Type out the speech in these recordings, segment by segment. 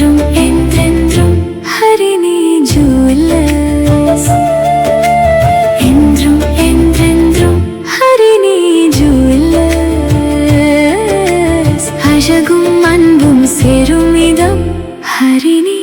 என்றும் என்றென்றும் ஹரிணி ஜுவல்லர்ஸ். என்றும் என்றென்றும் ஹரிணி ஜுவல்லர்ஸ். அழகும் அன்பும் சேரும் இடம் ஹரிணி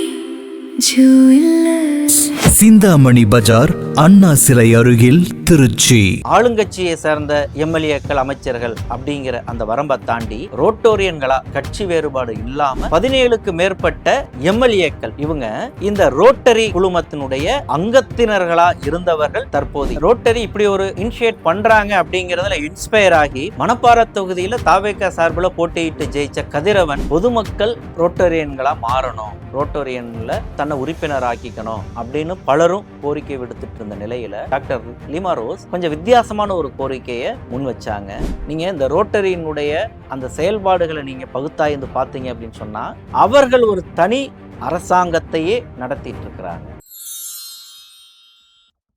ஜுவல்லர்ஸ். சிந்தாமணி பஜார், அண்ணா சிலை அருகில், திருச்சி. ஆளுங்கட்சியை சேர்ந்த எம்எல்ஏக்கள், அமைச்சர்கள் அப்படிங்கிற அந்த வரம்பை தாண்டி ரோட்டோரியன்களா, கட்சி வேறுபாடு இல்லாம 17க்கு மேற்பட்ட எம்எல்ஏக்கள் இவங்க இந்த ரோட்டரி குழுமத்தினுடைய அங்கத்தினர்களா இருந்தவர்கள் தற்போது ரோட்டரி இப்படி ஒரு இனிஷியேட் பண்றாங்க அப்படிங்கறதுல இன்ஸ்பயர் ஆகி மணப்பாறை தொகுதியில தாவேகா சார்பில் போட்டியிட்டு ஜெயிச்ச கதிரவன் பொதுமக்கள் ரோட்டோரியன்களா மாறணும், ரோட்டோரியன்ல தன்னை உறுப்பினர் ஆக்கிக்கணும் அப்படின்னு பலரும் கோரிக்கை விடுத்துட்டு இருந்த நிலையில டாக்டர் லீமா ரோஸ் கொஞ்சம் வித்தியாசமான ஒரு கோரிக்கையை முன் வச்சாங்க. நீங்க இந்த ரோட்டரியினுடைய அந்த செயல்பாடுகளை நீங்க பகுத்தாய்ந்து பார்த்தீங்க அப்படின்னு சொன்னா அவர்கள் ஒரு தனி அரசாங்கத்தையே நடத்திட்டு இருக்கிறாங்க.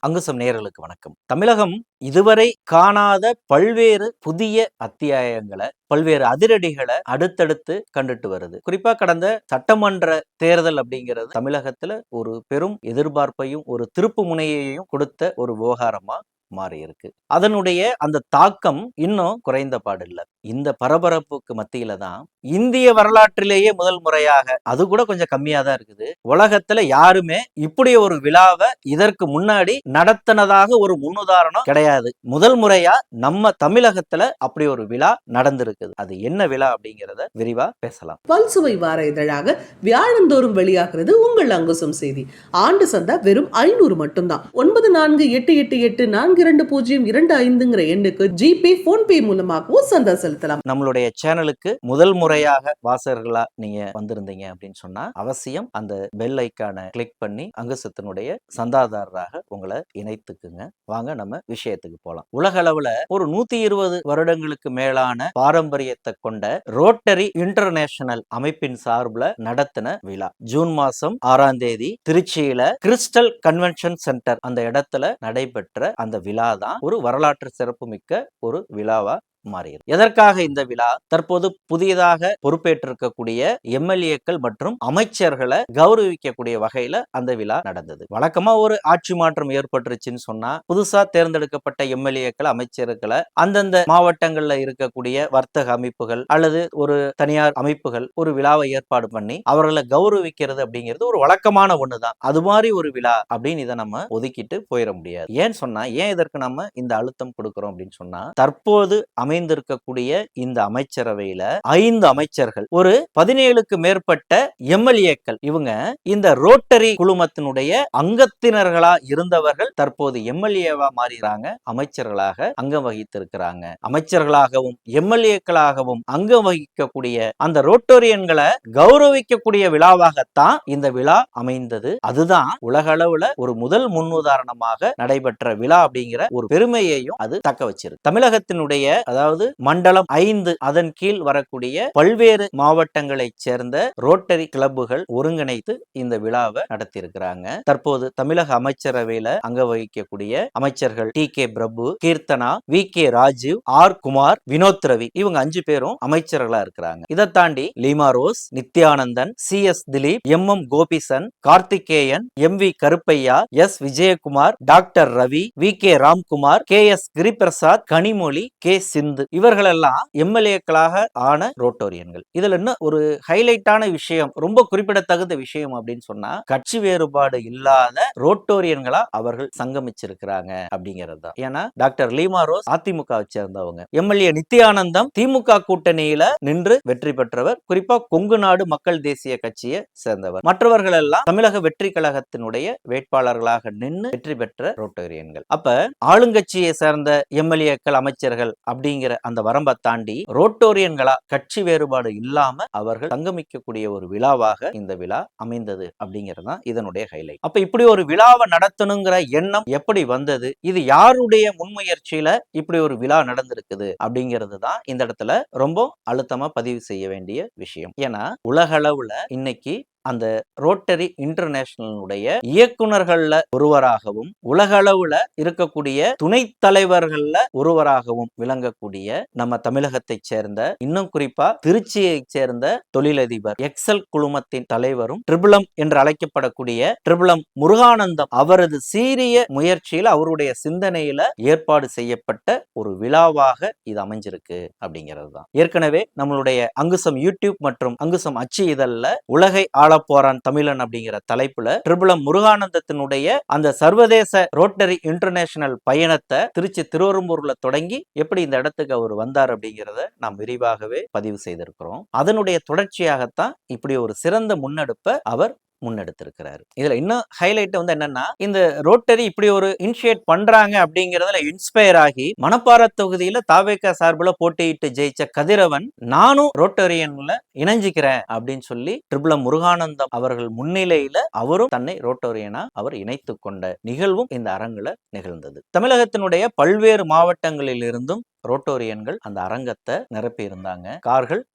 அங்குசம் நேயர்களுக்கு வணக்கம். தமிழகம் இதுவரை காணாத பல்வேறு புதிய அத்தியாயங்களை, பல்வேறு அதிரடிகளை அடுத்தடுத்து கண்டுட்டு வருது. குறிப்பா கடந்த சட்டமன்ற தேர்தல் அப்படிங்கிறது தமிழகத்துல ஒரு பெரும் எதிர்பார்ப்பையும் ஒரு திருப்பு முனையையும் கொடுத்த ஒரு விவகாரமா மாறி இருக்கு. அதனுடைய அந்த தாக்கம் இன்னும் குறைந்த பாடில்லை. இந்த பரபரப்புக்கு மத்தியில தான் இந்திய வரலாற்றிலேயே முதல் முறையாக, அது கூட கொஞ்சம் கம்மியா தான் இருக்குது, உலகத்துல யாருமே இப்படி ஒரு விழாவை இதற்கு முன்னாடி நடத்தினதாக ஒரு முன்னுதாரணம் கிடையாது. முதல் முறையா நம்ம தமிழகத்துல அப்படி ஒரு விழா நடந்திருக்குது. அது என்ன விழா அப்படிங்கிறத விரிவா பேசலாம். பல்சுவை வார இதழாக வியாழந்தோறும் வெளியாகிறது உங்கள் அங்குசம் செய்தி. ஆண்டு சந்தா வெறும் 500 மட்டும்தான். 9488842025 எண்ணுக்கு ஜிபே, போன்பே மூலமாகவும் சந்தா செலுத்தலாம். நம்மளுடைய சேனலுக்கு முதல் முறையாக வாசகர்களா நீங்க வந்திருந்தீங்க அப்படின்னு சொன்னா அவசியம் அந்த பெல் ஐக்கானை கிளிக் பண்ணி அங்குசத்தினுடைய சந்தாதாரராக உங்களை இணைத்துக்குங்க. வாங்க நம்ம விஷயத்துக்கு போலாம். உலக அளவுல ஒரு 120 வருடங்களுக்கு மேலான பாரம்பரியத்தை கொண்ட ரோட்டரி இன்டர்நேஷனல் அமைப்பின் சார்பில் நடத்தின விழா ஜூன் மாசம் 6ஆம் தேதி திருச்சியில கிறிஸ்டல் கன்வென்ஷன் சென்டர் அந்த இடத்துல நடைபெற்ற அந்த விழா தான் ஒரு வரலாற்று சிறப்புமிக்க ஒரு விழாவா மாறியது. எதற்காக இந்த விழா? தற்போது புதியதாக பொறுப்பேற்றிருக்கக்கூடிய எம்எல்ஏக்கள் மற்றும் அமைச்சர்களை கௌரவிக்கக்கூடிய வகையில அந்த விழா நடந்தது. வழக்கமா ஒரு ஆட்சி மாற்றம் ஏற்பட்டுருச்சுன்னு சொன்னா புதுசா தேர்ந்தெடுக்கப்பட்ட எம்எல்ஏக்கள், அமைச்சர்களை அந்தந்த மாவட்டங்கள்ல இருக்கக்கூடிய வர்த்தக அமைப்புகள் அல்லது ஒரு தனியார் அமைப்புகள் ஒரு விழாவை ஏற்பாடு பண்ணி அவர்களை கௌரவிக்கிறது அப்படிங்கிறது ஒரு வழக்கமான ஒண்ணுதான். அது மாதிரி ஒரு விழா அப்படின்னு இதை நம்ம ஒதுக்கிட்டு போயிட முடியாது. ஏன்னு சொன்னா, ஏன் இதற்கு நம்ம இந்த அழுத்தம் கொடுக்கிறோம் அப்படின்னு சொன்னா, தற்போது அமைந்திருக்கக்கூடிய இந்த அமைச்சரவையில 5 அமைச்சர்கள், ஒரு 17க்கு மேற்பட்ட எம்எல்ஏக்கள் இவங்க இந்த ரோட்டரி குழுமத்தினுடைய அங்கத்தினர்களா இருந்தவர்கள் தற்போது எம்எல்ஏவா மாறுகிறாங்க, அமைச்சர்களாக அங்கம் வகித்திருக்கிறாங்க. அமைச்சர்களாகவும் எம்எல்ஏக்களாகவும் அங்கம் வகிக்கக்கூடிய அந்த ரோட்டோரியன்களை கௌரவிக்கக்கூடிய விழாவாகத்தான் இந்த விழா அமைந்தது. அதுதான் உலக அளவுல ஒரு முதல் முன்னுதாரணமாக நடைபெற்ற விழா அப்படிங்கிற ஒரு பெருமையையும் அது தக்க வச்சிருக்கு. தமிழகத்தினுடைய அதாவது மண்டலம் 5 அதன் கீழ் வரக்கூடிய பல்வேறு மாவட்டங்களைச் சேர்ந்த ரோட்டரி கிளப்புகள் ஒருங்கிணைத்து இந்த விழாவை நடத்தியிருக்கிறாங்க. தற்போது தமிழக அமைச்சரவையில அங்க வகிக்கக்கூடிய அமைச்சர்கள் DK. Prabhu, Keerthana, VK. Rajeev, R. Kumar, Vinod Ravi, இவங்க 5 பேரும் அமைச்சர்களா இருக்கிறாங்க. இதை தாண்டி Leema Rose, Nithyanandan, CS. Dileep, MM. Gopisan, Karthikeyan, MV. Karuppaiah, S. Vijayakumar, doctor Ravi, VK. Ramkumar, KS. Giriprasad, Kanimozhi, K. Sindhu, இவர்களெல்லாம் எம்எல்ஏக்களாக ஆன ரோட்டோரியன்கள். இதுல என்ன ஒரு ஹைலைட்டான விஷயம், ரொம்ப குறிப்பிடத்தகுந்த விஷயம் அப்படின்னு சொன்னா, கட்சி வேறுபாடு இல்லாத ரோட்டோரியன்களா அவர்கள் சங்கமிச்சிருக்கிறாங்க அப்படிங்கிறது தான். ஏன்னா டாக்டர் லீமா ரோஸ் அதிமுக சேர்ந்தவங்க, எம்எல்ஏ நித்யானந்தம் திமுக கூட்டணியில நின்று வெற்றி பெற்றவர், குறிப்பா கொங்கு நாடு மக்கள் தேசிய கட்சியை சேர்ந்தவர். மற்றவர்கள் எல்லாம் தமிழக வெற்றி கழகத்தினுடைய வேட்பாளர்களாக நின்று வெற்றி பெற்ற ரோட்டோரியன்கள். அப்ப ஆளுங்கட்சியை சேர்ந்த எம்எல்ஏக்கள், அமைச்சர்கள் அப்படிங்கிற அந்த வரம்பை தாண்டி ரோட்டோரியன்களா, கட்சி வேறுபாடு இல்லாம அவர்கள் சங்கமிக்கக்கூடிய ஒரு விழாவாக இந்த விழா அமைந்தது அப்படிங்கிறது தான் இதனுடைய ஹைலைட். அப்ப இப்படி ஒரு விழாவை நடத்தணுங்கிற எண்ணம் எப்படி வந்தது, இது யாருடைய முன்முயற்சியில இப்படி ஒரு விழா நடந்திருக்குது அப்படிங்கிறது தான் இந்த இடத்துல ரொம்ப அழுத்தமா பதிவு செய்ய வேண்டிய விஷயம். ஏன்னா உலக அளவுல இன்னைக்கு அந்த ரோட்டரி இன்டர்நேஷனலுடைய இயக்குனர்கள்ல ஒருவராகவும் உலக அளவுல இருக்கக்கூடிய துணைத் தலைவர்கள்ல ஒருவராகவும் விளங்கக்கூடிய நம்ம தமிழகத்தைச் சேர்ந்த, இன்னும் குறிப்பா திருச்சியைச் சேர்ந்த தொழிலதிபர், எக்ஸல் குழுமத்தின் தலைவரும் ட்ரிபிளம் என்று அழைக்கப்படக்கூடிய ட்ரிபிளம் முருகானந்தம் அவரது சீரிய முயற்சியில் அவருடைய சிந்தனையில ஏற்பாடு செய்யப்பட்ட ஒரு விழாவாக இது அமைஞ்சிருக்கு அப்படிங்கிறது தான். ஏற்கனவே நம்மளுடைய அங்குசம் யூடியூப் மற்றும் அங்குசம் அச்சு இதழ்ல உலகை ஆளப்போறான் தமிழன் அப்படிங்கிற தலைப்புல ட்ரிபிளம் முருகானந்தத்தினுடைய அந்த சர்வதேச ரோட்டரி இன்டர்நேஷனல் பயணத்தை திருச்சி திருவெரும்பூர்ல தொடங்கி எப்படி இந்த இடத்துக்கு அவர் வந்தார் அப்படிங்கிறத நாம் விரிவாகவே பதிவு செய்திருக்கிறோம். அதனுடைய தொடர்ச்சியாகத்தான் இப்படி ஒரு சிறந்த முன்னெடுப்பை அவர் முன்னெடுத்திருக்கிறாரு. இதுல இன்னும் ஹைலைட் வந்து என்னன்னா, இந்த ரோட்டரி இப்படி ஒரு இனிஷியேட் பண்றாங்க அப்படிங்கறதுல இன்ஸ்பயர் ஆகி மணப்பாறை தொகுதியில தாவேகா சார்பில் போட்டியிட்டு ஜெயிச்ச கதிரவன், நானும் ரோட்டரியன்ல இணைஞ்சிக்கிறேன் அப்படின்னு சொல்லி ட்ரிபிளம் முருகானந்தம் அவர்கள் முன்னிலையில அவரும் தன்னை ரோட்டோரியனா அவர் இணைத்து கொண்ட நிகழ்வும் இந்த அரங்குல நிகழ்ந்தது. தமிழகத்தினுடைய பல்வேறு மாவட்டங்களில் இருந்தும் ரோட்டோரியன்கள் அந்த அரங்கத்தை நிரப்பி இருந்தாங்க.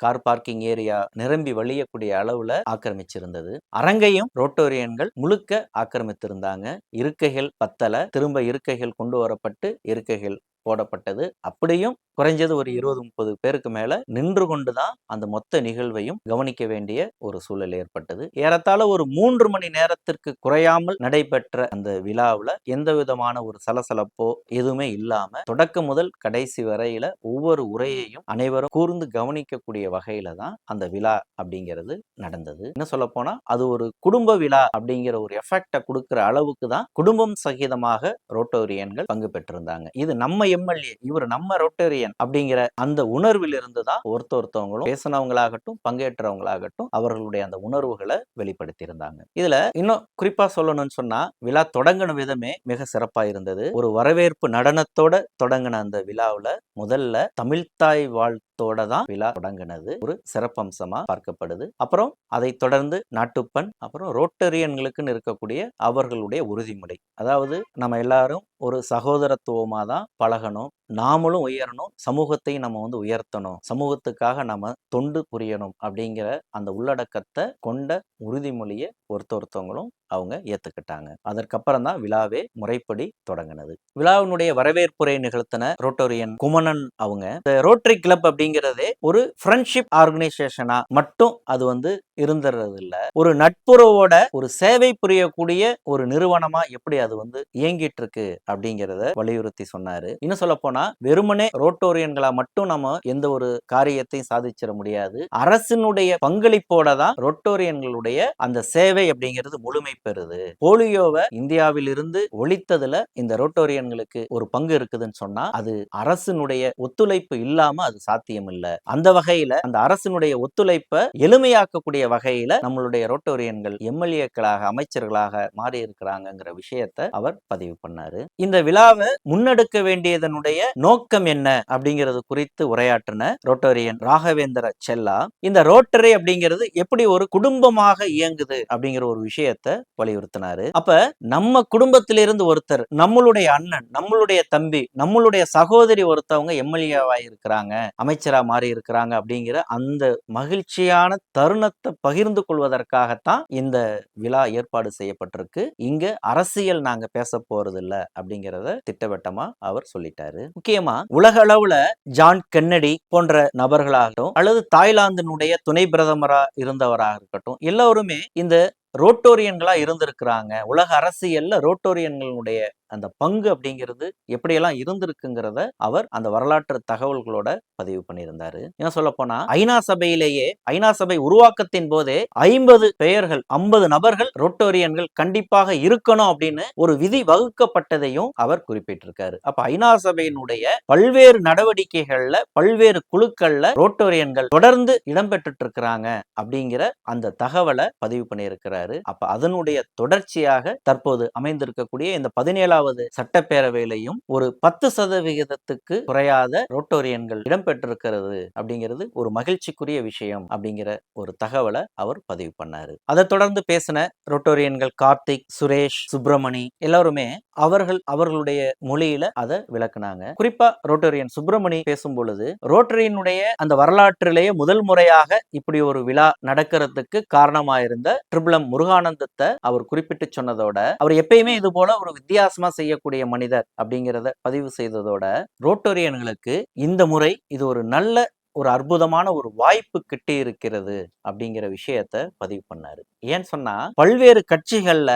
கார் பார்க்கிங் ஏரியா நிரம்பி வழியக்கூடிய அளவுல ஆக்கிரமிச்சிருந்தது. அரங்கையும் ரோட்டோரியன்கள் முழுக்க ஆக்கிரமித்திருந்தாங்க. இருக்கைகள் பத்தல, திரும்ப இருக்கைகள் கொண்டு வரப்பட்டு இருக்கைகள் போடப்பட்டது. அப்படியும் குறைஞ்சது ஒரு 20-30 பேருக்கு மேல நின்று கொண்டுதான் அந்த மொத்த நிகழ்வையும் கவனிக்க வேண்டிய ஒரு சூழல் ஏற்பட்டது. ஏறத்தாழ ஒரு 3 மணி நேரத்திற்கு குறையாமல் நடைபெற்ற அந்த விழாவில் எந்த விதமான ஒரு சலசலப்போ எதுவுமே இல்லாம தொடக்கம் முதல் கடைசி வரையில ஒவ்வொரு உரையையும் அனைவரும் கூர்ந்து கவனிக்கக்கூடிய வகையில தான் அந்த விழா அப்படிங்கிறது நடந்தது. என்ன சொல்ல போனா அது ஒரு குடும்ப விழா அப்படிங்கிற ஒரு எஃபெக்டை கொடுக்கிற அளவுக்கு தான் குடும்பம் சகிதமாக ரோட்டோரியன்கள் பங்கு பெற்றிருந்தாங்க. இது நம்ம எம்எல்ஏ, இவர் நம்ம ரோட்டோரியன் அப்படிங்கிற அந்த உணர்வில் இருந்துதான் ஒருத்தவங்களும் பேசினவங்களாகட்டும் பங்கேற்றவங்களாகட்டும் அவர்களுடைய அந்த உணர்வுகளை வெளிப்படுத்தி இருந்தாங்க. இதுல இன்னும் குறிப்பா சொல்லணும்னு சொன்னா, விழா தொடங்கின விதமே மிக சிறப்பா இருந்தது. ஒரு வரவேற்பு நடனத்தோட தொடங்கின அந்த விழாவுல முதல்ல தமிழ்த்தாய் வாழ்த்தோட தான் விழா தொடங்கினது ஒரு சிறப்பம்சமா பார்க்கப்படுது. அப்புறம் அதை தொடர்ந்து நாட்டுப்பண், அப்புறம் ரோட்டரியன்களுக்குன்னு இருக்கக்கூடிய அவர்களுடைய உறுதிமொழி. அதாவது நம்ம எல்லாரும் ஒரு சகோதரத்துவமா தான் பழகணும், நாமளும் உயரணும், சமூகத்தையும் நம்ம வந்து உயர்த்தணும், சமூகத்துக்காக நம்ம தொண்டு புரியணும் அப்படிங்கிற அந்த உள்ளடக்கத்தை கொண்ட உறுதிமொழியை ஒருத்தவங்களும் அவங்க ஏத்துக்கிட்டாங்க. அதற்கப்புறம் தான் விழாவே முறைப்படி தொடங்கினது. விழாவினுடைய வரவேற்புரை நிகழ்த்தின ரோட்டோரியன் குமணன் அவங்க, இந்த ரோட்டரி கிளப் அப்படிங்கிறதே ஒரு ஃப்ரெண்ட்ஷிப் ஆர்கனைசேஷனா மட்டும் அது வந்து இருந்துறது இல்ல, ஒரு நட்புறவோட ஒரு சேவை புரியக்கூடிய ஒரு நிறுவனமா எப்படி அது வந்து இயங்கிட்டு இருக்கு அப்படிங்கிறத வலியுறுத்தி சொன்னாரு. இன்னும் சொல்ல போனா வெறுமனே ரோட்டோரியன்களா மட்டும் நம்ம எந்த ஒரு காரியத்தையும் சாதிச்சிட முடியாது. அரசினுடைய பங்களிப்போட தான் ரோட்டோரியன்களுடைய அந்த சேவை அப்படிங்கிறது முழுமை பெறுது. போலியோவை இந்தியாவில் இருந்து ஒழித்ததுல இந்த ரோட்டோரியன்களுக்கு ஒரு பங்கு இருக்குதுன்னு சொன்னா அது அரசினுடைய ஒத்துழைப்பு இல்லாம அது சாத்தியம் இல்ல. அந்த வகையில அந்த அரசினுடைய ஒத்துழைப்பை எளிமையாக்கக்கூடிய வகையில நம்மளுடைய ரோட்டோரியன்கள் எம்எல்ஏக்களாக அமைச்சர்களாக மாறி இருக்கிறாங்கிற விஷயத்தை அவர் பதிவு பண்ணாரு. இந்த விழாவை முன்னெடுக்க வேண்டியதனுடைய நோக்கம் என்ன அப்படிங்கிறது குறித்து உரையாற்றின ரோட்டோரியன் ராகவேந்திர செல்லா, இந்த ரோட்டரி அப்படிங்கிறது எப்படி ஒரு குடும்பமாக இயங்குது அப்படிங்கிற ஒரு விஷயத்தை வலியுறுத்தினாரு. அப்ப நம்ம குடும்பத்திலிருந்து ஒருத்தர், நம்மளுடைய அண்ணன், நம்மளுடைய தம்பி, நம்மளுடைய சகோதரி ஒருத்தவங்க எம்எல்ஏவா இருக்கிறாங்க, அமைச்சரா மாறி இருக்கிறாங்க அப்படிங்கிற அந்த மகிழ்ச்சியான தருணத்தை பகிர்ந்து கொள்வதற்காகத்தான் இந்த விழா ஏற்பாடு செய்யப்பட்டிருக்கு. இங்க அரசியல் நாங்க பேச போறது இல்ல அப்படிங்கிறத திட்டவட்டமா அவர் சொல்லிட்டாரு. முக்கியமா உலக அளவுல ஜான் கென்னடி போன்ற நபர்களாகட்டும் அல்லது தாய்லாந்தினுடைய துணை பிரதமரா இருந்தவராக இருக்கட்டும், எல்லோருமே இந்த ரோட்டோரியன்களா இருந்திருக்கிறாங்க. உலக அரசியல்ல ரோட்டோரியன்களுடைய அந்த பங்கு அப்படிங்கிறது எப்படியெல்லாம் இருந்திருக்குங்கிறத அவர் அந்த வரலாற்று தகவல்களோட பதிவு பண்ணியிருந்தாரு. என்ன சொல்ல போனா ஐநா சபையிலேயே, ஐநா சபை உருவாக்கத்தின் போதே 50 பெயர்கள், 50 நபர்கள் ரோட்டோரியன்கள் கண்டிப்பாக இருக்கணும் அப்படின்னு ஒரு விதி வகுக்கப்பட்டதையும் அவர் குறிப்பிட்டிருக்காரு. அப்ப ஐநா சபையினுடைய பல்வேறு நடவடிக்கைகள்ல பல்வேறு குழுக்கள்ல ரோட்டோரியன்கள் தொடர்ந்து இடம்பெற்று இருக்கிறாங்க அப்படிங்கிற அந்த தகவலை பதிவு பண்ணியிருக்கிறாரு. அப்ப அதனுடைய தொடர்ச்சியாக தற்போது அமைந்திருக்கக்கூடிய இந்த 17வது 7வது சட்டப்பேரவையிலையும் ஒரு 10% குறையாத ரோட்டோரியன்கள் இடம்பெற்றிருக்கிறது அப்படிங்கிறது ஒரு மகிழ்ச்சிக்குரிய விஷயம் அப்படிங்கிற ஒரு தகவலை அவர் பதிவு பண்ணாரு. அதை தொடர்ந்து பேசின ரோட்டோரியன்கள் கார்த்திக், சுரேஷ், சுப்பிரமணி எல்லாருமே அவர்களுடைய மொழியில அதை விளக்குனாங்க. குறிப்பா ரோட்டோரியன் சுப்பிரமணி பேசும் பொழுது ரோட்டரியினுடைய அந்த வரலாற்றிலேயே முதல் முறையாக இப்படி ஒரு விழா நடக்கிறதுக்கு காரணமாயிருந்த ட்ரிபிளம் முருகானந்தத்தை அவர் குறிப்பிட்டு சொன்னதோட, அவர் எப்பயுமே இது போல ஒரு வித்தியாசமா செய்யக்கூடிய மனிதர் அப்படிங்கிறத பதிவு செய்ததோட, ரோட்டோரியன்களுக்கு இந்த முறை இது ஒரு அற்புதமான ஒரு வாய்ப்பு கிட்டி இருக்கிறது அப்படிங்கிற விஷயத்த பதிவு பண்ணாரு. ஏன்னு சொன்னா பல்வேறு கட்சிகள்ல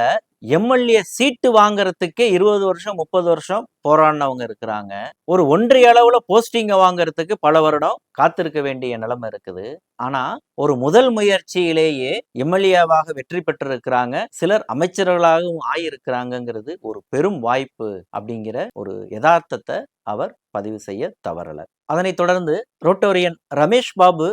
எம்எல்ஏ சீட்டு வாங்குறதுக்கே 20 வருஷம் 30 வருஷம் போராடினவங்க இருக்கிறாங்க. ஒரு ஒன்றிய அளவுல போஸ்டிங்க வாங்குறதுக்கு பல வருடம் காத்திருக்க வேண்டிய நிலைமை இருக்குது. ஆனா ஒரு முதல் முயற்சியிலேயே எம்எல்ஏவாக வெற்றி பெற்றிருக்கிறாங்க, சிலர் அமைச்சர்களாகவும் ஆயிருக்கிறாங்கிறது ஒரு பெரும் வாய்ப்பு அப்படிங்கிற ஒரு யதார்த்தத்தை அவர் பதிவு செய்ய தவறல. அதனைத் தொடர்ந்து ரோட்டோரியன் ரமேஷ் பாபு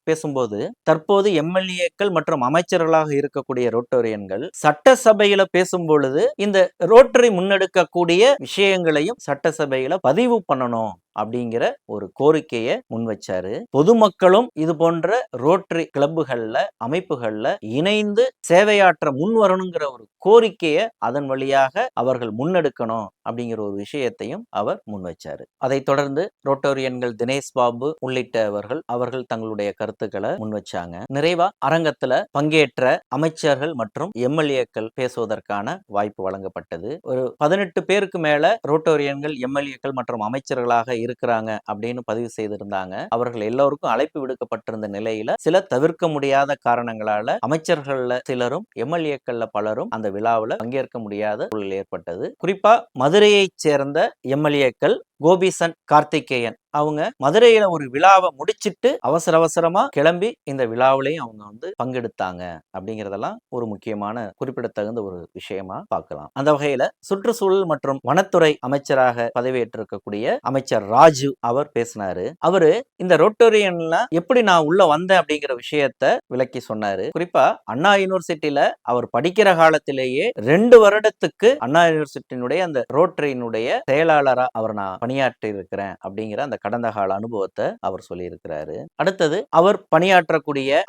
பேசும்போது, தற்போது எம்எல்ஏக்கள் மற்றும் அமைச்சர்களாக இருக்கக்கூடிய ரோட்டோரியன்கள் சட்டசபையில பேசும் பொழுது இந்த ரோட்டரி முன்னெடுக்கக்கூடிய விஷயங்களையும் சட்டசபையில பதிவு பண்ணணும் அப்படிங்கிற ஒரு கோரிக்கையை முன்வச்சாரு. பொதுமக்களும் இது போன்ற ரோட்டரி கிளப்புகள்ல அமைப்புகள்ல இணைந்து சேவையாற்ற முன் வரணுங்கிற ஒரு கோரிக்கையை அதன் வழியாக அவர்கள் முன்னெடுக்கணும் அப்படிங்கிற ஒரு விஷயத்தையும் அவர் முன்வச்சாரு. அதைத் தொடர்ந்து ரோட்டோரியன்கள் தினேஷ் பாபு உள்ளிட்டவர்கள் தங்களுடைய கருத்துக்களை முன்வச்சாங்க. நிறைவா அரங்கத்துல பங்கேற்ற அமைச்சர்கள் மற்றும் எம்எல்ஏக்கள் பேசுவதற்கான வாய்ப்பு வழங்கப்பட்டது. ஒரு 18 பேருக்கு மேல ரோட்டோரியன்கள் எம்எல்ஏக்கள் மற்றும் அமைச்சர்களாக இருக்கிறாங்க அப்படின்னு பதிவு செய்திருந்தாங்க. அவர்கள் எல்லோருக்கும் அழைப்பு விடுக்கப்பட்டிருந்த நிலையில சில தவிர்க்க முடியாத காரணங்களால அமைச்சர்கள்ல சிலரும் எம்எல்ஏக்கள்ல பலரும் அந்த விழாவில் பங்கேற்க முடியாத சூழல் ஏற்பட்டது. குறிப்பா மதுரையைச் சேர்ந்த எம்எல்ஏக்கள் கோபிசன், கார்த்திகேயன் அவங்க மதுரையில ஒரு விழாவை முடிச்சிட்டு அவசரமா கிளம்பி இந்த விழாவிலையும் அவங்க பங்கெடுத்தாங்க அப்படிங்கறதெல்லாம் ஒரு முக்கியமான குறிப்பிடத்தகுந்த ஒரு விஷயமா பார்க்கலாம். அந்த வகையில சுற்றுச்சூழல் மற்றும் வனத்துறை அமைச்சராக பதவியேற்றிருக்கக்கூடிய அமைச்சர் ராஜு அவர் பேசினாரு. அவரு இந்த ரோட்டோரியன்ல எப்படி நான் உள்ள வந்தேன் அப்படிங்கிற விஷயத்த விளக்கி சொன்னாரு. குறிப்பா அண்ணா யூனிவர்சிட்டியில அவர் படிக்கிற காலத்திலேயே 2 வருடத்துக்கு அண்ணா யூனிவர்சிட்டியினுடைய அந்த ரோட்டரியினுடைய செயலாளரா அவர் நான் பணியாற்றி இருக்கிறேன் அப்படிங்கிற அந்த கடந்த கால அனுபவத்தை அவர் சொல்லி இருக்கிறாரு. அடுத்தது அவர்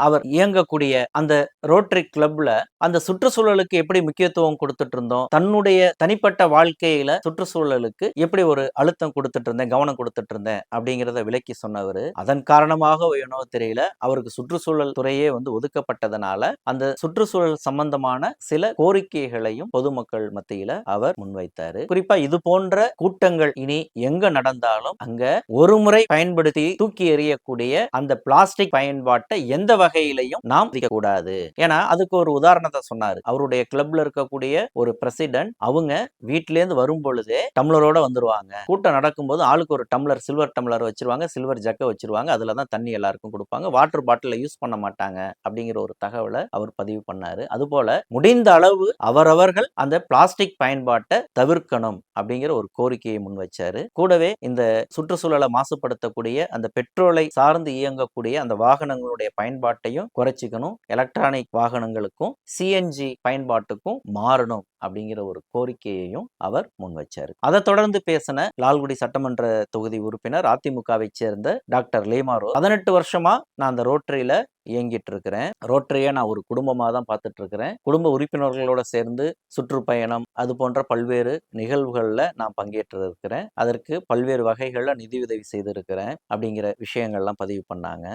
அவர் இயங்கக்கூடிய அந்த ரோட்டரி கிளப்ல அந்த சுற்றுச்சூழலுக்கு எப்படி முக்கியத்துவம் கொடுத்துட்டு இருந்தோம், தன்னுடைய தனிப்பட்ட வாழ்க்கையில சுற்றுச்சூழலுக்கு எப்படி ஒரு அழுத்தம் கொடுத்துட்டு இருந்தேன், கவனம் கொடுத்துட்டு இருந்தேன் அப்படிங்கிறத விளக்கி சொன்னவர். அதன் காரணமாக என்னவோ தெரியல அவருக்கு சுற்றுச்சூழல் துறையே ஒதுக்கப்பட்டதனால அந்த சுற்றுச்சூழல் சம்பந்தமான சில கோரிக்கைகளையும் பொதுமக்கள் மத்தியில அவர் முன்வைத்தாரு. குறிப்பா இது போன்ற கூட்டங்கள் இனி எங்க நடந்தாலும் அங்க ஒரு முறை பயன்படுத்தி தூக்கி எறியக்கூடிய அந்த பிளாஸ்டிக் பயன்பாட்டை எந்த வகையிலையும் நாம் கூடாது. ஏன்னா அதுக்கு ஒரு உதாரணத்தை சொன்னாரு. அவருடைய கிளப்ல இருக்கக்கூடிய ஒரு பிரசிடென்ட் அவங்க வீட்டில இருந்து வரும் பொழுதே டம்ளரோட வந்துருவாங்க. கூட்டம் நடக்கும்போது ஆளுக்கு ஒரு டம்ளர், சில்வர் டம்ளர் வச்சிருவாங்க, சில்வர் ஜக்க வச்சிருவாங்க. அதுலதான் தண்ணி எல்லாருக்கும் கொடுப்பாங்க. வாட்டர் பாட்டில யூஸ் பண்ண மாட்டாங்க அப்படிங்கிற ஒரு தகவலை அவர் பதிவு பண்ணாரு. அதுபோல முடிந்த அளவு அவரவர்கள் அந்த பிளாஸ்டிக் பயன்பாட்டை தவிர்க்கணும் அப்படிங்கிற ஒரு கோரிக்கையை முன் வச்சாரு. கூடவே இந்த சுற்றுச்சூழலை மாசுபடுத்தக்கூடிய அந்த பெட்ரோலை சார்ந்து இயங்கக்கூடிய அந்த வாகனங்களுடைய பயன்பாட்டையும் குறைச்சிக்கணும், எலக்ட்ரானிக் வாகனங்களுக்கும் சிஎன்ஜி பயன்பாட்டுக்கும் மாறணும் அப்படிங்கிற ஒரு கோரிக்கையையும் அவர் முன் வச்சாரு. அதை தொடர்ந்து பேசின லால்குடி சட்டமன்ற தொகுதி உறுப்பினர் அதிமுகவை சேர்ந்த டாக்டர் லேமாரோ, 18 வருஷமா நான் அந்த ரோட்டரியில இயங்கிட்டு இருக்கிறேன். ரோட்டரியை நான் ஒரு குடும்பமாக தான் பார்த்துட்டு இருக்கிறேன். குடும்ப உறுப்பினர்களோட சேர்ந்து சுற்றுப்பயணம் அது போன்ற பல்வேறு நிகழ்வுகளில் நான் பங்கேற்று இருக்கிறேன். அதற்கு பல்வேறு வகைகளில் நிதியுதவி செய்திருக்கிறேன் அப்படிங்கிற விஷயங்கள்லாம் பதிவு பண்ணாங்க.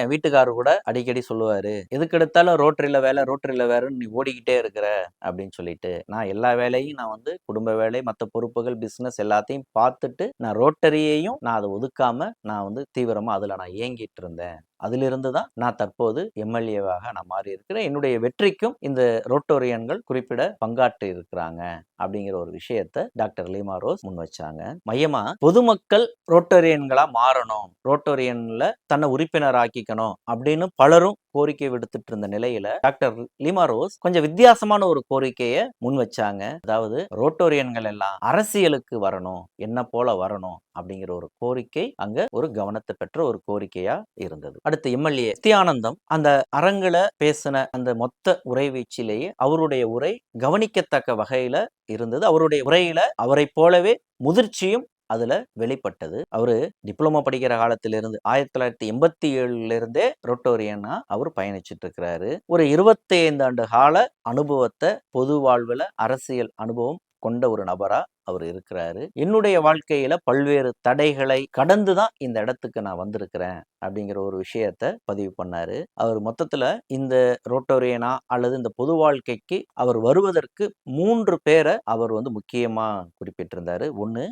என் வீட்டுக்காரர் கூட அடிக்கடி சொல்லுவாரு, எதுக்கெடுத்தாலும் ரோட்டரியில வேலைன்னு நீ ஓடிக்கிட்டே இருக்கிற அப்படின்னு சொல்லிட்டு. நான் எல்லா வேலையும் நான் குடும்ப வேலை, மற்ற பொறுப்புகள், பிசினஸ் எல்லாத்தையும் பார்த்துட்டு நான் ரோட்டரியையும் நான் அதை ஒதுக்காம நான் தீவிரமா அதுல நான் இயங்கிட்டு இருந்தேன். அதிலிருந்து தான் நான் தற்போது எம்எல்ஏவாக நான் மாறி இருக்கிறேன். என்னுடைய வெற்றிக்கும் இந்த ரோட்டோரியன்கள் குறிப்பிட பங்காற்றி இருக்கிறாங்க அப்படிங்கிற ஒரு விஷயத்தை டாக்டர் லீமா ரோஸ் முன் வச்சாங்க. மையமா பொதுமக்கள் ரோட்டோரியன்களா மாறணும், ரோட்டோரியன்ல தன்னை உறுப்பினர் ஆக்கிக்கணும் அப்படின்னு பலரும் கோரிக்கை விடுத்துட்டு இருந்த நிலையில டாக்டர் லீமா ரோஸ் கொஞ்சம் வித்தியாசமான ஒரு கோரிக்கையை முன் வச்சாங்க. அதாவது ரோட்டோரியன்கள் எல்லாம் அரசியலுக்கு வரணும், என்ன போல வரணும் அப்படிங்கிற ஒரு கோரிக்கை அங்க ஒரு கவனத்தை பெற்ற ஒரு கோரிக்கையா இருந்தது. அடுத்து எம்எல்ஏ நித்யானந்தம் அந்த அரங்குல பேசின அந்த மொத்த உரை வீச்சிலேயே அவருடைய உரை கவனிக்கத்தக்க வகையில இருந்தது. அவருடைய உரையில அவரை போலவே முதிர்ச்சியும் அதுல வெளிப்பட்டது. அவரு டிப்ளமோ படிக்கிற காலத்திலிருந்து 1987 இருந்தே ரோட்டோரியனா அவர் பயணிச்சுட்டு இருக்கிறாரு. ஒரு 25 ஆண்டு கால அனுபவத்தை பொது வாழ்வுல அரசியல் அனுபவம் கொண்ட ஒரு நபரா அவர் இருக்கிறாரு. என்னுடைய வாழ்க்கையில பல்வேறு தடைகளை கடந்துதான் இந்த இடத்துக்கு நான் வந்திருக்கிறேன் அப்படிங்கிற ஒரு விஷயத்த பதிவு பண்ணாரு. அவர் மொத்தத்துல இந்த ரோட்டோரியனா அல்லது இந்த பொது வாழ்க்கைக்கு அவர் வருவதற்கு 3 பேரை அவர் முக்கியமா குறிப்பிட்டிருந்தாரு. ஒண்ணு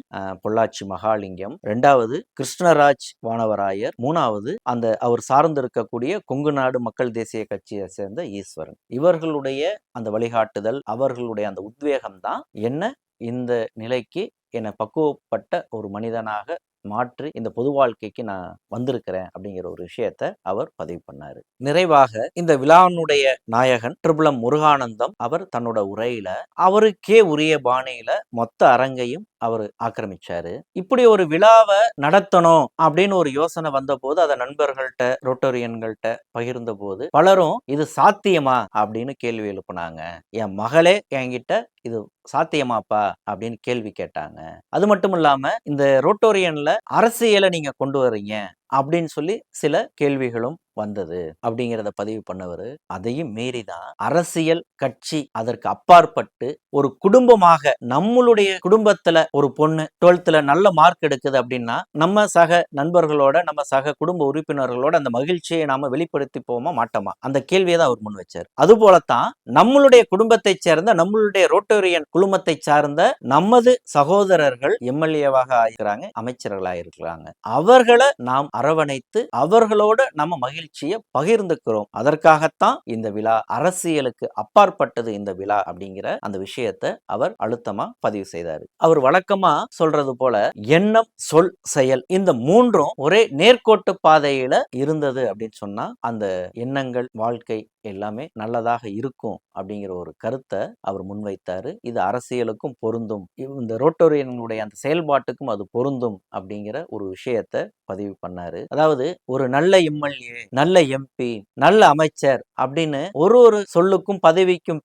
பொள்ளாச்சி மகாலிங்கம், 2வது கிருஷ்ணராஜ் வானவராயர், 3வது அந்த அவர் சார்ந்திருக்கக்கூடிய கொங்கு நாடு மக்கள் தேசிய கட்சியை சேர்ந்த ஈஸ்வரன். இவர்களுடைய அந்த வழிகாட்டுதல், அவர்களுடைய அந்த உத்வேகம் தான் என்ன இந்த நிலைக்கு என்னை பக்குவப்பட்ட ஒரு மனிதனாக மாற்றி இந்த பொது வாழ்க்கைக்கு நான் வந்திருக்கிறேன் அப்படிங்கிற ஒரு விஷயத்த அவர் பதிவு பண்ணாரு. நிறைவாக இந்த விழாவினுடைய நாயகன் ட்ரிபிளம் முருகானந்தம் அவர் தன்னோட உரையில அவருக்கே உரிய பாணியில மொத்த அரங்கையும் அவர் ஆக்கிரமிச்சாரு. இப்படி ஒரு விழாவை நடத்தணும் அப்படின்னு ஒரு யோசனை வந்த போது அதை நண்பர்கள்ட்ட ரோட்டோரியன்கள்ட்ட பகிர்ந்த போது பலரும் இது சாத்தியமா அப்படின்னு கேள்வி எழுப்புனாங்க. என் மகளே என்கிட்ட இது சாத்தியமாப்பா அப்படின்னு கேள்வி கேட்டாங்க. அது மட்டும் இல்லாம இந்த ரோட்டோரியன்ல அரசியலை நீங்க கொண்டு வர்றீங்க அப்படின்னு சொல்லி சில கேள்விகளும் வந்தது அப்படிங்கிறத பதிவு பண்ணவர். அதையும் மீறிதான் அரசியல் கட்சி அதற்கு அப்பாற்பட்டு ஒரு குடும்பமாக நம்மளுடைய குடும்பத்துல ஒரு பொண்ணு 12th நல்ல மார்க் எடுக்குது அப்படின்னா நம்ம சக நண்பர்களோட நம்ம சக குடும்ப உறுப்பினர்களோட அந்த மகிழ்ச்சியை நாம வெளிப்படுத்தி போமா மாட்டோமா அந்த கேள்வியை தான் அவர் முன் வச்சார். அது போலத்தான் நம்மளுடைய குடும்பத்தை சேர்ந்த நம்மளுடைய ரோட்டோரியன் குழுமத்தை சார்ந்த நமது சகோதரர்கள் எம்எல்ஏவாக ஆகிறாங்க, அமைச்சர்களாக இருக்கிறாங்க. அவர்களை நாம் அரவணைத்து அவர்களோட நம்ம மகிழ்ச்சியை பகிர்ந்துக்கிறோம். அதற்காகத்தான் இந்த விழா, அரசியலுக்கு அப்பாற்பட்டது இந்த விழா அப்படிங்கிற அந்த விஷயத்தை அவர் அழுத்தமா பதிவு செய்தார். அவர் வழக்கமா சொல்றது போல எண்ணம், சொல், செயல் இந்த 3ம் ஒரே நேர்கோட்டு பாதையில இருந்தது அப்படின்னு சொன்னா அந்த எண்ணங்கள், வாழ்க்கை எல்லாமே நல்லதாக இருக்கும் அப்படிங்கிற ஒரு கருத்தை அவர் முன்வைத்தாரு. இது அரசியலுக்கும் பொருந்தும், இந்த ரோட்டோரியனுடைய அந்த செயல்பாட்டுக்கும் அது பொருந்தும் அப்படிங்கிற ஒரு விஷயத்தை பதிவு பண்ணாரு. அதாவது ஒரு நல்ல எம்எல்ஏ, நல்ல எம்பி, நல்ல அமைச்சர் அப்படின்னு ஒரு சொல்லுக்கும் பதவிக்கும்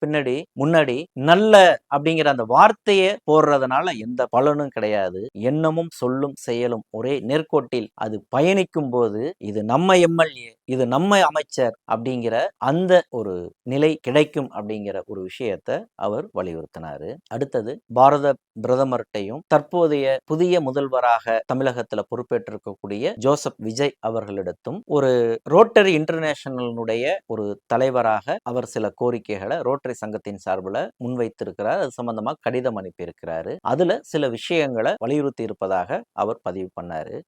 முன்னாடி நல்ல அப்படிங்கிற அந்த வார்த்தையை போடுறதுனால எந்த பலனும் கிடையாது. எண்ணமும் சொல்லும் செயலும் ஒரே நேர்கோட்டில் அது பயணிக்கும் போது இது நம்ம எம்எல்ஏ, இது நம்ம அமைச்சர் அப்படிங்கிற அந்த ஒரு நிலை கிடைக்கும் அப்படிங்கிற ஒரு விஷயத்தை அவர் வலியுறுத்தினாரு. அடுத்தது பாரத பிரதமர்கிட்டையும் தற்போதைய புதிய முதல்வராக தமிழகத்துல பொறுப்பேற்றிருக்கக்கூடிய ஜோசப் விஜய் அவர்களிடத்தும் ஒரு ரோட்டரி இன்டர்நேஷனலுடைய ஒரு தலைவராக அவர் சில கோரிக்கைகளை ரோட்டரி சங்கத்தின் சார்பில் முன்வைத்திருக்கிறார். அது சம்பந்தமா கடிதம் அனுப்பியிருக்கிறாரு. அதுல சில விஷயங்களை வலியுறுத்தி இருப்பதாக அவர் பதிவு பண்ணாரு.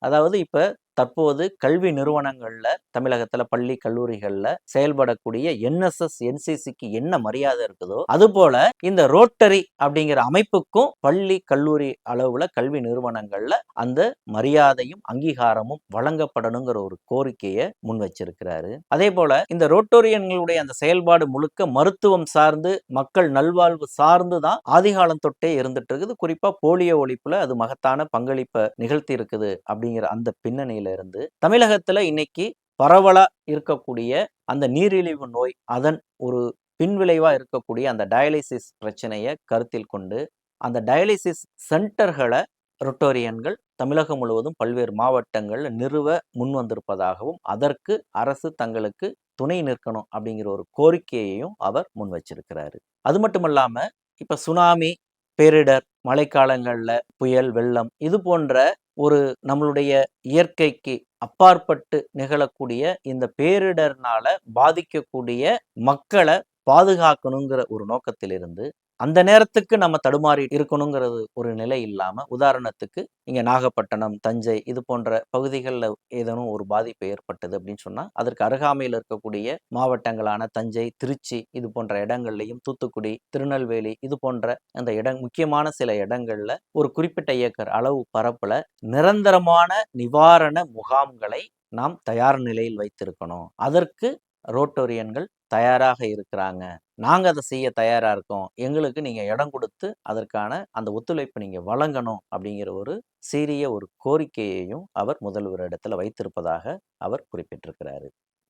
அதாவது இப்ப தற்போது கல்வி நிறுவனங்கள்ல தமிழகத்துல பள்ளி கல்லூரிகள்ல செயல்படக்கூடிய என்எஸ்எஸ் என்சிசிக்கு என்ன மரியாதை இருக்குதோ அதுபோல இந்த ரோட்டரி அப்படிங்கிற அமைப்புக்கும் பள்ளி கல்லூரி அளவுல கல்வி நிறுவனங்கள்ல அந்த மரியாதையும் அங்கீகாரமும் வழங்கப்படணுங்கிற ஒரு கோரிக்கையை முன் வச்சிருக்கிறாரு. அதே போல இந்த ரோட்டோரியன்களுடைய அந்த செயல்பாடு முழுக்க மருத்துவம் சார்ந்து மக்கள் நல்வாழ்வு சார்ந்து தான் ஆதிகாலம் தொட்டே இருந்துட்டு இருக்குது. குறிப்பா போலியோ ஒழிப்புல அது மகத்தான பங்களிப்பை நிகழ்த்தி இருக்குது அப்படிங்கிற அந்த பின்னணியில இருந்து தமிழகத்துல இன்னைக்கு பரவலா இருக்கக்கூடிய அந்த நீரிழிவு நோய், அதன் ஒரு பின்விளைவா இருக்கக்கூடிய அந்த டயாலிசிஸ் பிரச்சனையை கருத்தில் கொண்டு அந்த டயாலிசிஸ் சென்டர்களை ரோட்டோரியன்கள் தமிழகம் முழுவதும் பல்வேறு மாவட்டங்கள் நிறுவ முன் வந்திருப்பதாகவும் அதற்கு அரசு தங்களுக்கு துணை நிற்கணும் அப்படிங்கிற ஒரு கோரிக்கையையும் அவர் முன் வச்சிருக்கிறாரு. அது மட்டும் இல்லாம இப்ப சுனாமி, பேரிடர், மழைக்காலங்கள்ல புயல், வெள்ளம் இது போன்ற ஒரு நம்மளுடைய இயற்கைக்கு அப்பாற்பட்டு நிகழக்கூடிய இந்த பேரிடர்னால பாதிக்கக்கூடிய மக்களை பாதுகாக்கணுங்கிற ஒரு நோக்கத்திலிருந்து அந்த நேரத்துக்கு நம்ம தடுமாறி இருக்கணுங்கிறது ஒரு நிலை இல்லாம, உதாரணத்துக்கு இங்க நாகப்பட்டினம், தஞ்சை இது போன்ற பகுதிகளில் ஏதேனும் ஒரு பாதிப்பு ஏற்பட்டது அப்படின்னு சொன்னா அதற்கு அருகாமையில் இருக்கக்கூடிய மாவட்டங்களான தஞ்சை, திருச்சி இது போன்ற இடங்கள்லையும், தூத்துக்குடி, திருநெல்வேலி இது போன்ற அந்த முக்கியமான சில இடங்கள்ல ஒரு குறிப்பிட்ட ஏக்கர் அளவு பரப்புல நிரந்தரமான நிவாரண முகாம்களை நாம் தயார் நிலையில் வைத்திருக்கணும். அதற்கு ரோட்டோரியன்கள் தயாராக இருக்கிறாங்க. நாங்கள் அதை செய்ய தயாராக இருக்கோம், எங்களுக்கு நீங்கள் இடம் கொடுத்து அதற்கான அந்த ஒத்துழைப்பை நீங்கள் வழங்கணும் அப்படிங்கிற ஒரு சீரிய ஒரு கோரிக்கையையும் அவர் முதல்வரிடத்தில் வைத்திருப்பதாக அவர் குறிப்பிட்டிருக்கிறாரு.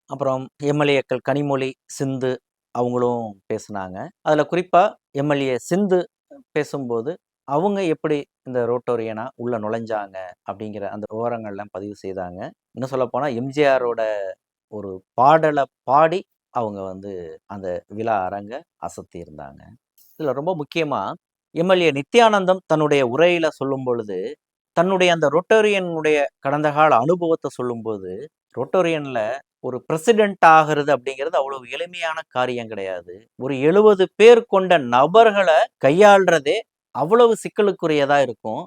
அப்புறம் எம்எல்ஏக்கள் கனிமொழி, சிந்து அவங்களும் பேசுனாங்க. அதில் குறிப்பாக எம்எல்ஏ சிந்து பேசும்போது அவங்க எப்படி இந்த ரோட்டோரியனா உள்ள நுழைஞ்சாங்க அப்படிங்கிற அந்த விவரங்கள்லாம் பதிவு செய்தாங்க. இன்னும் சொல்லப்போனால் எம்ஜிஆரோட ஒரு பாடலை பாடி அவங்க அந்த விழா அரங்க அசத்தி இருந்தாங்க. இதில் ரொம்ப முக்கியமாக எம்எல்ஏ நித்யானந்தம் தன்னுடைய உரையில் சொல்லும் பொழுது தன்னுடைய அந்த ரொட்டோரியனுடைய கடந்த கால அனுபவத்தை சொல்லும்போது, ரொட்டோரியனில் ஒரு பிரசிடென்ட் ஆகிறது அப்படிங்கிறது அவ்வளவு எளிமையான காரியம் கிடையாது. ஒரு 70 பேர் கொண்ட நபர்களை கையாள்றதே அவ்வளவு சிக்கலுக்குரியதா இருக்கும்.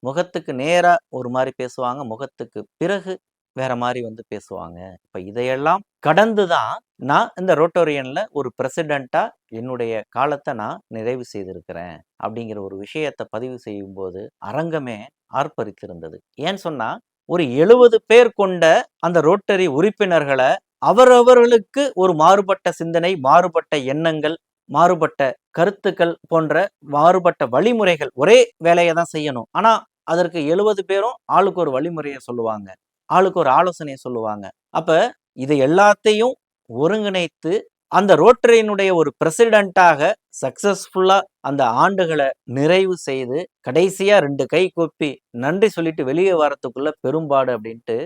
முகத்துக்கு நேரா ஒரு மாதிரி பேசுவாங்க, முகத்துக்கு பிறகு வேற மாதிரி பேசுவாங்க. இப்ப இதையெல்லாம் கடந்து தான் நான் இந்த ரோட்டோரியன்ல ஒரு பிரசிடென்ட்டா என்னுடைய காலத்தை நான் நிறைவு செய்திருக்கிறேன் அப்படிங்கிற ஒரு விஷயத்தை பதிவு செய்யும்போது அரங்கமே ஆர்ப்பரித்திருந்தது. ஏன்னு சொன்னா ஒரு 70 பேர் கொண்ட அந்த ரோட்டரி உறுப்பினர்களை அவரவர்களுக்கு ஒரு மாறுபட்ட சிந்தனை, மாறுபட்ட எண்ணங்கள், மாறுபட்ட கருத்துக்கள் போன்ற மாறுபட்ட வழிமுறைகள், ஒரே வேலையை தான் செய்யணும். ஆனா அதற்கு 70 பேரும் ஆளுக்கு ஒரு வழிமுறையை சொல்லுவாங்க, ஆளுக்கு ஒரு ஆலோசனையை சொல்லுவாங்க. அப்ப இதை எல்லாத்தையும் ஒருங்கிணைத்து அந்த ரோட்டரியினுடைய ஒரு பிரசிடென்ட்டாக சக்சஸ்ஃபுல்லா அந்த ஆண்டுகளை நிறைவு செய்து கடைசியா 2 கை கூப்பி நன்றி சொல்லிட்டு வெளியே வரத்துக்குள்ள பெரும்பாடு அப்படின்ட்டு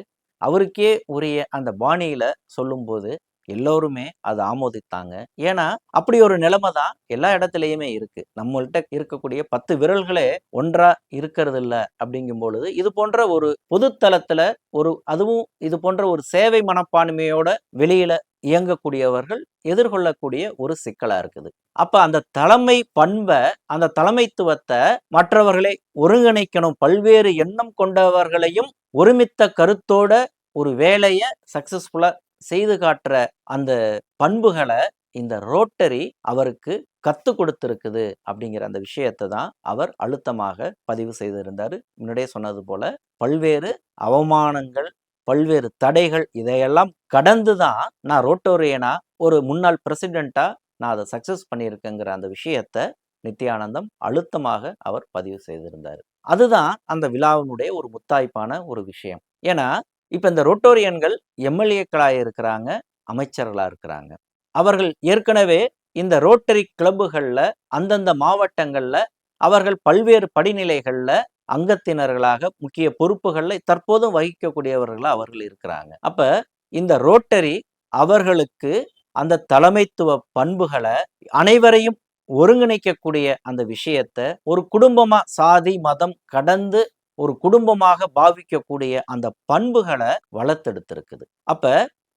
அவருக்கே உரிய அந்த பாணியில சொல்லும்போது எல்லோருமே அதை ஆமோதித்தாங்க. ஏன்னா அப்படி ஒரு நிலைமை தான் எல்லா இடத்துலையுமே இருக்கு. நம்மள்கிட்ட இருக்கக்கூடிய 10 விரல்களே ஒன்றா இருக்கிறது இல்லை அப்படிங்கும் பொழுது இது போன்ற ஒரு பொதுத்தளத்துல அதுவும் இது போன்ற ஒரு சேவை மனப்பான்மையோட வெளியில இயங்கக்கூடியவர்கள் எதிர்கொள்ளக்கூடிய ஒரு சிக்கலா இருக்குது. அப்ப அந்த தலைமை பண்பை, அந்த தலைமைத்துவத்தை மற்றவர்களை ஒருங்கிணைக்கணும், பல்வேறு எண்ணம் கொண்டவர்களையும் ஒருமித்த கருத்தோட ஒரு வேலையை சக்சஸ்ஃபுல்லா செய்து காட்டுற அந்த பண்புகளை இந்த ரோட்டரி அவருக்கு கத்து கொடுத்திருக்குது அப்படிங்கிற அந்த விஷயத்தை தான் அவர் அழுத்தமாக பதிவு செய்திருந்தாரு. முன்னாடியே சொன்னது போல பல்வேறு அவமானங்கள், பல்வேறு தடைகள், இதையெல்லாம் கடந்து தான் நான் ரோட்டோரியனா ஒரு முன்னாள் பிரசிடென்ட்டா நான் அதை சக்சஸ் பண்ணியிருக்கேங்கிற அந்த விஷயத்த நித்யானந்தம் அழுத்தமாக அவர் பதிவு செய்திருந்தார். அதுதான் அந்த விழாவினுடைய ஒரு முத்தாய்ப்பான ஒரு விஷயம். ஏன்னா இப்ப இந்த ரோட்டோரியன்கள் எம்எல்ஏக்களாக இருக்கிறாங்க, அமைச்சர்களா இருக்கிறாங்க. அவர்கள் ஏற்கனவே இந்த ரோட்டரி கிளப்புகள்ல அந்தந்த மாவட்டங்கள்ல அவர்கள் பல்வேறு படிநிலைகள்ல அங்கத்தினர்களாக முக்கிய பொறுப்புகள்ல தற்போதும் வகிக்கக்கூடியவர்களா அவர்கள் இருக்கிறாங்க. அப்ப இந்த ரோட்டரி அவர்களுக்கு அந்த தலைமைத்துவ பண்புகளை அனைவரையும் ஒருங்கிணைக்கக்கூடிய அந்த விஷயத்த ஒரு குடும்பமா சாதி மதம் கடந்து ஒரு குடும்பமாக பாவிக்கக்கூடிய அந்த பண்புகளை வளர்த்தெடுத்திருக்குது. அப்ப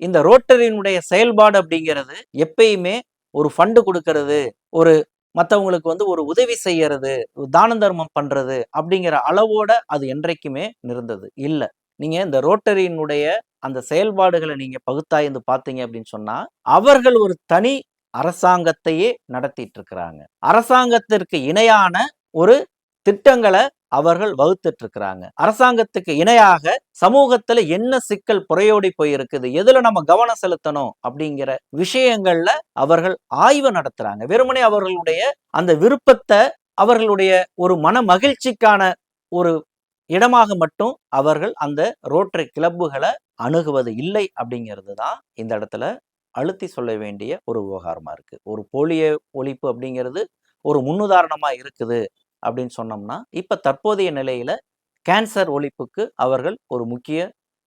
இந்த ரோட்டரியினுடைய செயல்பாடு அப்படிங்கிறது எப்பயுமே ஒரு ஃபண்டு கொடுக்கறது, ஒரு மற்றவங்களுக்கு ஒரு உதவி செய்யறது, தான தர்மம் பண்றது அப்படிங்கிற அளவோட அது என்றைக்குமே நிறந்தது இல்லை. நீங்க இந்த ரோட்டரியினுடைய அந்த செயல்பாடுகளை நீங்க பகுத்தாய்ந்து பார்த்தீங்க அப்படின்னு சொன்னா அவர்கள் ஒரு தனி அரசாங்கத்தையே நடத்திட்டு இருக்கிறாங்க. அரசாங்கத்திற்கு இணையான ஒரு திட்டங்களை அவர்கள் வகுத்துட்டு இருக்கிறாங்க. அரசாங்கத்துக்கு இணையாக சமூகத்துல என்ன சிக்கல் புறையோடி போயிருக்குது, எதுல நம்ம கவனம் செலுத்தணும் அப்படிங்கிற விஷயங்கள்ல அவர்கள் ஆய்வு நடத்துறாங்க. வெறுமனே அவர்களுடைய அந்த விருப்பத்தை அவர்களுடைய ஒரு மன மகிழ்ச்சிக்கான ஒரு இடமாக மட்டும் அவர்கள் அந்த ரோட்டரி கிளப்புகளை அணுகுவது இல்லை அப்படிங்கிறது தான் இந்த இடத்துல அழுத்தி சொல்ல வேண்டிய ஒரு விவகாரமா இருக்கு. ஒரு போலியோ ஒழிப்பு அப்படிங்கிறது ஒரு முன்னுதாரணமா இருக்குது அப்படின்னு சொன்னோம்னா இப்ப தற்போதைய நிலையில கேன்சர் ஒழிப்புக்கு அவர்கள் ஒரு முக்கிய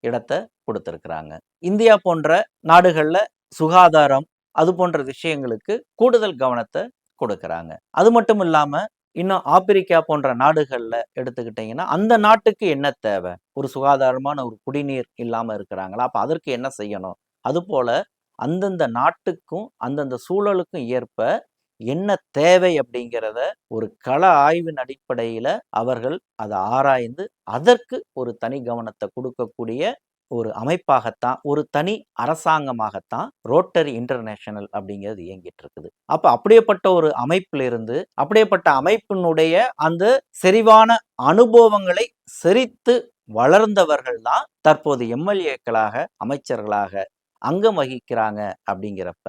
இடத்தை கொடுத்திருக்கிறாங்க. இந்தியா போன்ற நாடுகள்ல சுகாதாரம் அது போன்ற விஷயங்களுக்கு கூடுதல் கவனத்தை கொடுக்கறாங்க. அது மட்டும் இல்லாம இன்னும் ஆப்பிரிக்கா போன்ற நாடுகள்ல எடுத்துக்கிட்டீங்கன்னா அந்த நாட்டுக்கு என்ன தேவை, ஒரு சுகாதாரமான ஒரு குடிநீர் இல்லாம இருக்கிறாங்களா, அப்ப அதற்கு என்ன செய்யணும், அது போல அந்தந்த நாட்டுக்கும் அந்தந்த சூழலுக்கும் ஏற்ப என்ன தேவை அப்படிங்கிறத ஒரு கள ஆய்வின் அடிப்படையில அவர்கள் அதை ஆராய்ந்து அதற்கு ஒரு தனி கவனத்தை கொடுக்கக்கூடிய ஒரு அமைப்பாகத்தான், ஒரு தனி அரசாங்கமாகத்தான் ரோட்டரி இன்டர்நேஷனல் அப்படிங்கிறது இயங்கிட்டு இருக்குது. அப்ப அப்படியேப்பட்ட ஒரு அமைப்பிலிருந்து அப்படியேப்பட்ட அமைப்பினுடைய அந்த செறிவான அனுபவங்களை செறித்து வளர்ந்தவர்கள் தான் தற்போது எம்எல்ஏக்களாக அமைச்சர்களாக அங்கம் வகிக்கிறாங்க. அப்படிங்கிறப்ப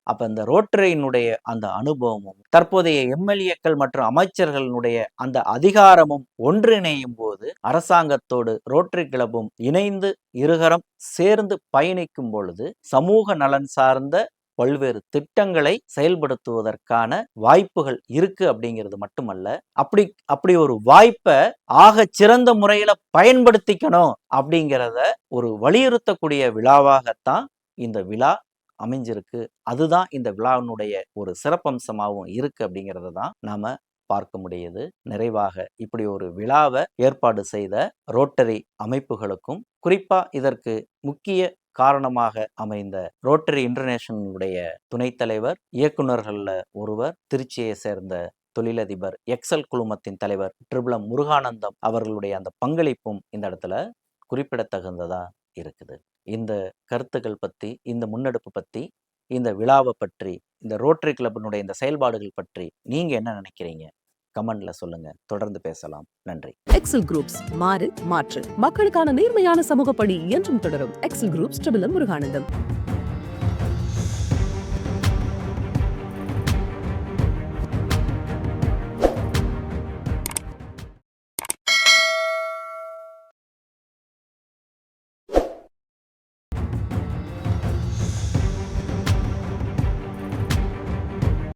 அப்ப இந்த ரோட்டரியினுடைய அந்த அனுபவமும் தற்போதைய எம்எல்ஏக்கள் மற்றும் அமைச்சர்களுடைய அந்த அதிகாரமும் ஒன்றிணையும் போது அரசாங்கத்தோடு ரோட்டரி கிளப்பும் இணைந்து இருகரம் சேர்ந்து பயணிக்கும் பொழுது சமூக நலன் சார்ந்த பல்வேறு திட்டங்களை செயல்படுத்துவதற்கான வாய்ப்புகள் இருக்கு அப்படிங்கிறது மட்டுமல்ல, அப்படி ஒரு வாய்ப்பை ஆக சிறந்த முறையில பயன்படுத்திக்கணும் அப்படிங்கிறத ஒரு வலியுறுத்தக்கூடிய விழாவாகத்தான் இந்த விழா அமைஞ்சிருக்கு. அதுதான் இந்த விழாவினுடைய ஒரு சிறப்பம்சமாகவும் இருக்கு அப்படிங்கிறத தான் நாம பார்க்க முடியுது. நிறைவாக இப்படி ஒரு விழாவை ஏற்பாடு செய்த ரோட்டரி அமைப்புகளுக்கும், குறிப்பா இதற்கு முக்கிய காரணமாக அமைந்த ரோட்டரி இன்டர்நேஷனலுடைய துணைத் தலைவர், இயக்குநர்கள்ல ஒருவர், திருச்சியை சேர்ந்த தொழிலதிபர், எக்ஸல் குழுமத்தின் தலைவர் ட்ரிபிளம் முருகானந்தம் அவர்களுடைய அந்த பங்களிப்பும் இந்த இடத்துல குறிப்பிடத்தகுந்ததா இருக்குது. இந்த கருத்துக்கள் பத்தி, இந்த முன்னெடுப்பு பத்தி, இந்த விழாவை பற்றி, இந்த ரோட்டரி கிளப்பினுடைய இந்த செயல்பாடுகள் பற்றி நீங்க என்ன நினைக்கிறீங்க? கமெண்ட்ல சொல்லுங்க. தொடர்ந்து பேசலாம். நன்றி. எக்ஸல் குரூப்ஸ், மாறு மாற்று, மக்களுக்கான நேர்மையான சமூக பணி என்றும் தொடரும். எக்ஸல் குரூப்ஸ், ட்ரிபிளம் முருகானந்தம்.